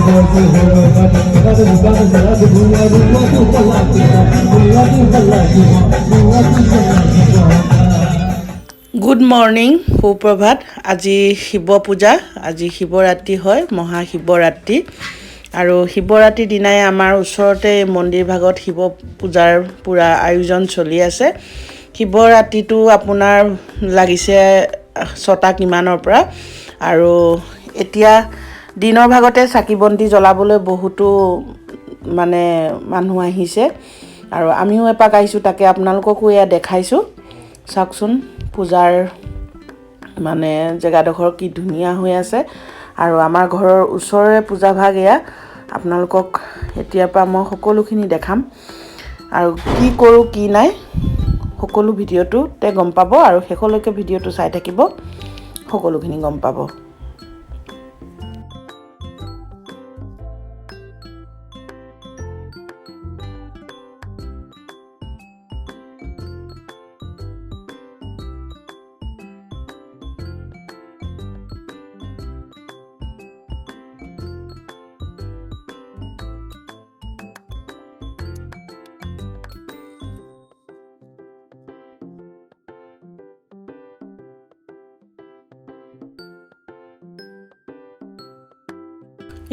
Good morning, সুপ্ৰভাত। আজি শিৱ পূজা, আজি শিৱৰাত্ৰি হয়, মহাশিৱৰাত্ৰি। আৰু শিৱৰাত্ৰিৰ দিনাই আমাৰ ওচৰতে মন্দিৰ ভাগত শিৱ পূজাৰ পূৰা আয়োজন চলি আছে। শিৱৰাত্ৰিটো আপোনাৰ লাগিছে 6টা কিমানৰ পৰা। আৰু এতিয়া দিনৰ ভাগতে চাকি বন্তি জ্বলাবলৈ বহুতো মানুহ আহিছে। আৰু আমিও এপাক আহিছোঁ, তাকে আপোনালোককো এয়া দেখাইছোঁ। চাওকচোন পূজাৰ জেগাডোখৰ কি ধুনীয়া হৈ আছে। আৰু আমাৰ ঘৰৰ ওচৰৰে পূজা ভাগ এয়া। আপোনালোকক এতিয়াৰ পৰা মই সকলোখিনি দেখাম। আৰু কি কৰোঁ কি নাই সকলো ভিডিঅ'টোতে গম পাব। আৰু শেষলৈকে ভিডিঅ'টো চাই থাকিব, সকলোখিনি গম পাব।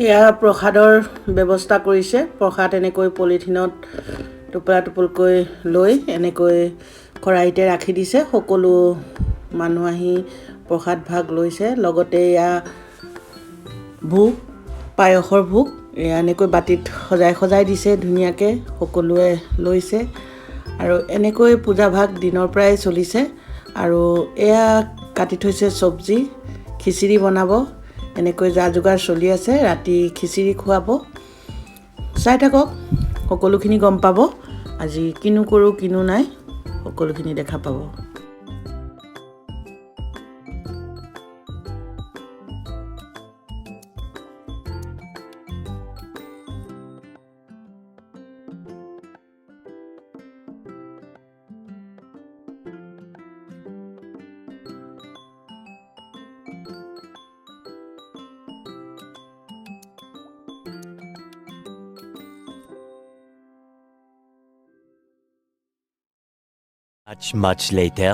এয়া প্ৰসাদৰ ব্যৱস্থা কৰিছে। প্ৰসাদ এনেকৈ পলিথিনত টোপোলা টোপোলকৈ লৈ এনেকৈ খৰাহিতে ৰাখি দিছে। সকলো মানুহ আহি প্ৰসাদ ভাগ লৈছে। লগতে এয়া ভোগ, পায়সৰ ভোগ এয়া এনেকৈ বাটিত সজাই সজাই দিছে ধুনীয়াকৈ, সকলোৱে লৈছে। আৰু এনেকৈ পূজা ভাগ দিনৰ পৰাই চলিছে। আৰু এয়া কাটি থৈছে চব্জি, খিচিৰি বনাব। এনেকৈ যা যোগাৰ চলি আছে, ৰাতি খিচিৰি খুৱাব। চাই থাকক, সকলোখিনি গম পাব। আজি কিনো কৰোঁ কিনো নাই সকলোখিনি দেখা পাব। Much later.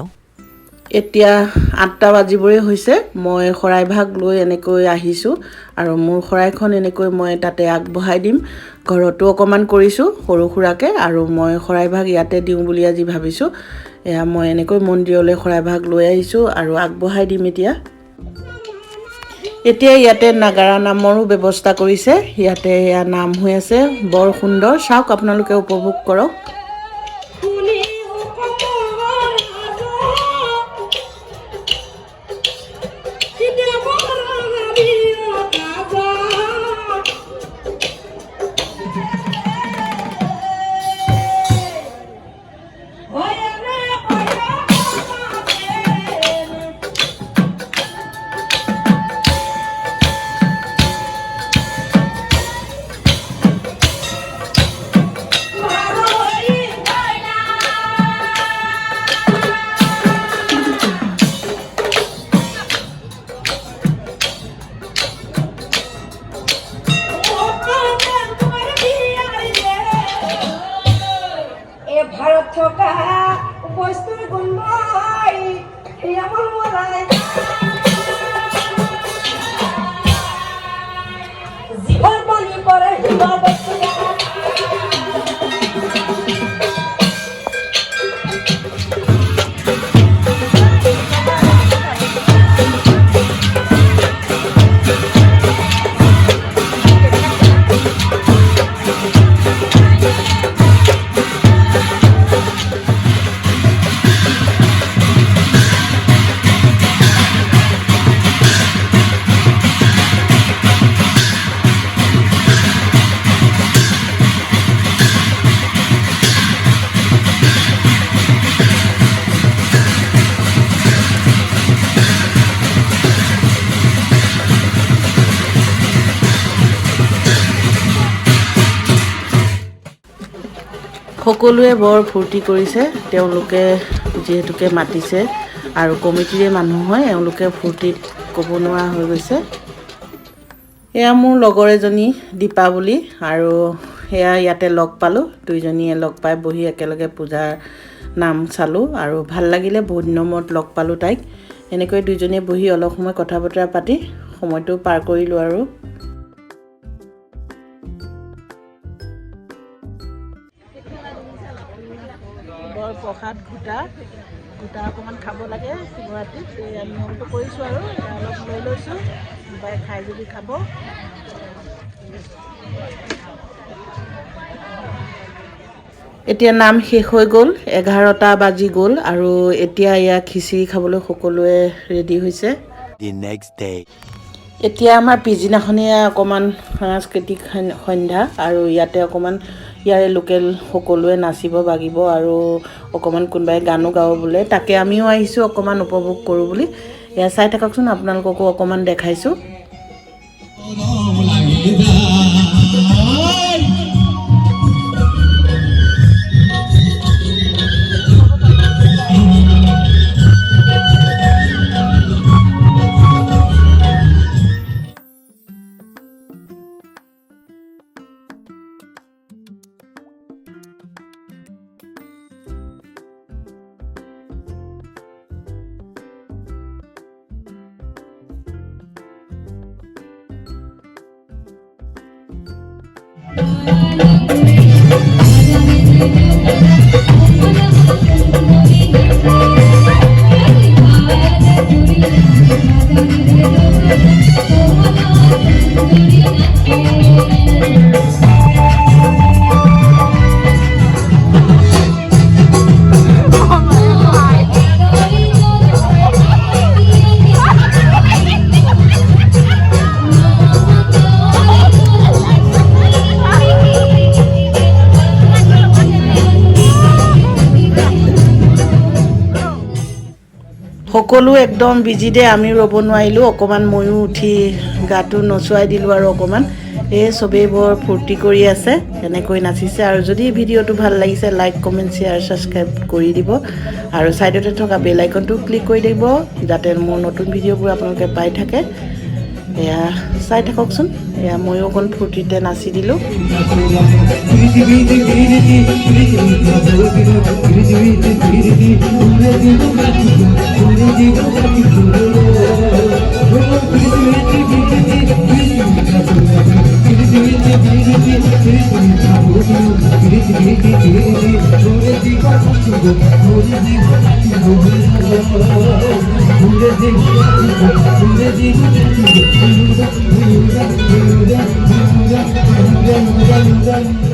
এতিয়া 8টা বাজিবই হৈছে। মই শৰাই ভাগ লৈ এনেকৈ আহিছোঁ। আৰু মোৰ শৰাইখন এনেকৈ মই তাতে আগবঢ়াই দিম। ঘৰতো অকণমান কৰিছোঁ সৰু সুৰাকৈ। আৰু মই শৰাই ভাগ ইয়াতে দিওঁ বুলি আজি ভাবিছোঁ। এয়া মই এনেকৈ মন্দিৰলৈ শৰাই ভাগ লৈ আহিছোঁ আৰু আগবঢ়াই দিম এতিয়া ইয়াতে নাগাৰা নামৰো ব্যৱস্থা কৰিছে। ইয়াতে এয়া নাম হৈ আছে, বৰ সুন্দৰ। চাওক, আপোনালোকে উপভোগ কৰক। সকলোৱে বৰ ফূৰ্তি কৰিছে। তেওঁলোকে যিহেতুকে মাতিছে আৰু কমিটিৰে মানুহ হয়, এওঁলোকে ফূৰ্তিত ক'ব নোৱাৰা হৈ গৈছে। এয়া মোৰ লগৰ এজনী দীপা বুলি আৰু এয়া ইয়াতে লগ পালোঁ দুইজনীয়ে লগ পাই বহি একেলগে পূজাৰ নাম চালোঁ আৰু ভাল লাগিলে বহুত দিনৰ মূৰত লগ পালোঁ তাইক এনেকৈ দুইজনীয়ে বহি অলপ সময় কথা বতৰা পাতি সময়টো পাৰ কৰিলোঁ আৰু বৰ প্ৰসাদ ঘোটা অকণমান খাব লাগে শিৱৰাত্ৰিত এয়া নিয়মটো কৰিছোঁ আৰু অলপ লৈ লৈছোঁ কোনোবাই খাই যদি খাব এতিয়া নাম শেষ হৈ গ'ল 11টা বাজি গ'ল আৰু এতিয়া এয়া খিচিৰি খাবলৈ সকলোৱে ৰেডি হৈছে The next day. এতিয়া আমাৰ পিছদিনাখনিয়া অকণমান সাংস্কৃতিক সন্ধ্যা আৰু ইয়াতে অকণমান ইয়াৰে লোকেল সকলোৱে নাচিব বাগিব আৰু অকণমান কোনোবাই গানো গাব বোলে তাকে আমিও আহিছোঁ অকণমান উপভোগ কৰোঁ বুলি এয়া চাই থাককচোন আপোনালোককো অকণমান দেখাইছোঁ সকলো একদম বিজি দে আমি ৰ'ব নোৱাৰিলোঁ অকণমান ময়ো উঠি গাটো নচুৱাই দিলোঁ আৰু অকণমান এই চবেই বৰ ফূৰ্তি কৰি আছে এনেকৈ নাচিছে আৰু যদি ভিডিঅ'টো ভাল লাগিছে লাইক কমেণ্ট শ্বেয়াৰ ছাবস্ক্ৰাইব কৰি দিব আৰু ছাইডতে থকা বেল আইকনটো ক্লিক কৰি দিব যাতে মোৰ নতুন ভিডিঅ'বোৰ আপোনালোকে পাই থাকে এয়া চাই থাককচোন এয়া ময়ো অকণ ফূৰ্তিতে নাচি দিলোঁ Thank you.